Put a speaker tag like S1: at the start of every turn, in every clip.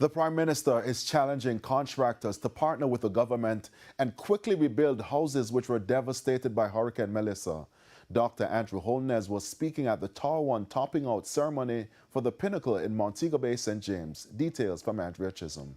S1: The Prime Minister is challenging contractors to partner with the government and quickly rebuild houses which were devastated by Hurricane Melissa. Dr. Andrew Holness was speaking at the Tower 1 topping out ceremony for the Pinnacle in Montego Bay, St. James. Details from Andrea Chisholm.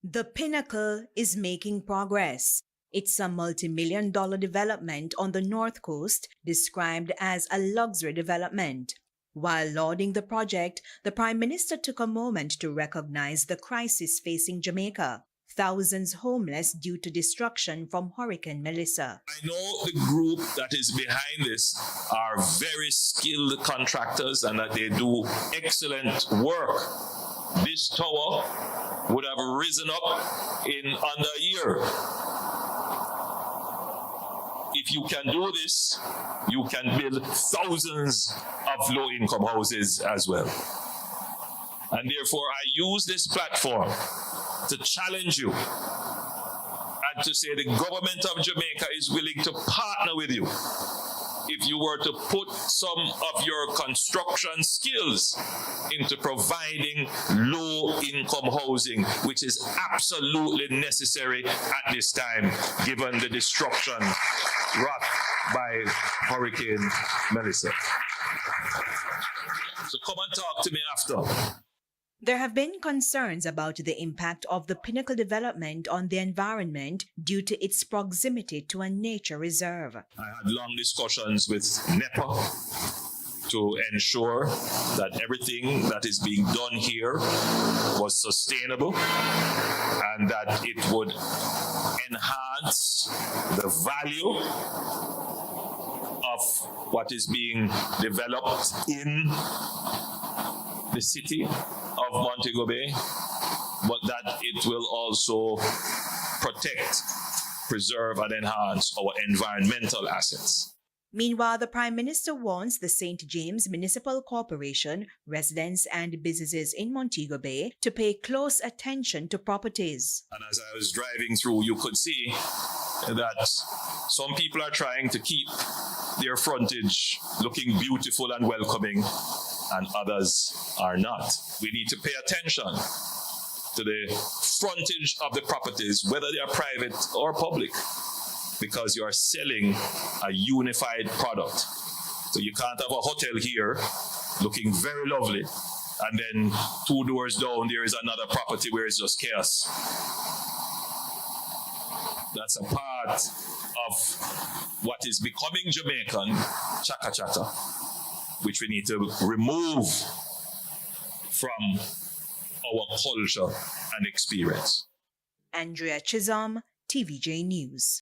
S2: The Pinnacle is making progress. It's a multi-million-dollar development on the North Coast described as a luxury development. While lauding the project, the Prime Minister took a moment to recognize the crisis facing Jamaica. Thousands homeless due to destruction from Hurricane Melissa.
S3: I know the group that is behind this are very skilled contractors and that they do excellent work. This tower would have risen up in under a year. If you can do this, you can build thousands of low-income houses as well. And therefore, I use this platform to challenge you and to say the government of Jamaica is willing to partner with you if you were to put some of your construction skills into providing low-income housing, which is absolutely necessary at this time, given the destruction wrought by Hurricane Melissa. So come and talk to me after.
S2: There have been concerns about the impact of the Pinnacle development on the environment due to its proximity to a nature reserve.
S3: I had long discussions with NEPA to ensure that everything that is being done here was sustainable and that it would enhance the value of what is being developed in the city of Montego Bay, but that it will also protect, preserve, and enhance our environmental assets.
S2: Meanwhile, the Prime Minister warns the St. James Municipal Corporation, residents and businesses in Montego Bay to pay close attention to properties.
S3: And as I was driving through, you could see that some people are trying to keep their frontage looking beautiful and welcoming, and others are not. We need to pay attention to the frontage of the properties, whether they are private or public, because you are selling a unified product. So you can't have a hotel here looking very lovely, and then 2 doors down there is another property where it's just chaos. That's a part of what is becoming Jamaican chaka-chaka, which we need to remove from our culture and experience.
S2: Andrea Chisholm, TVJ News.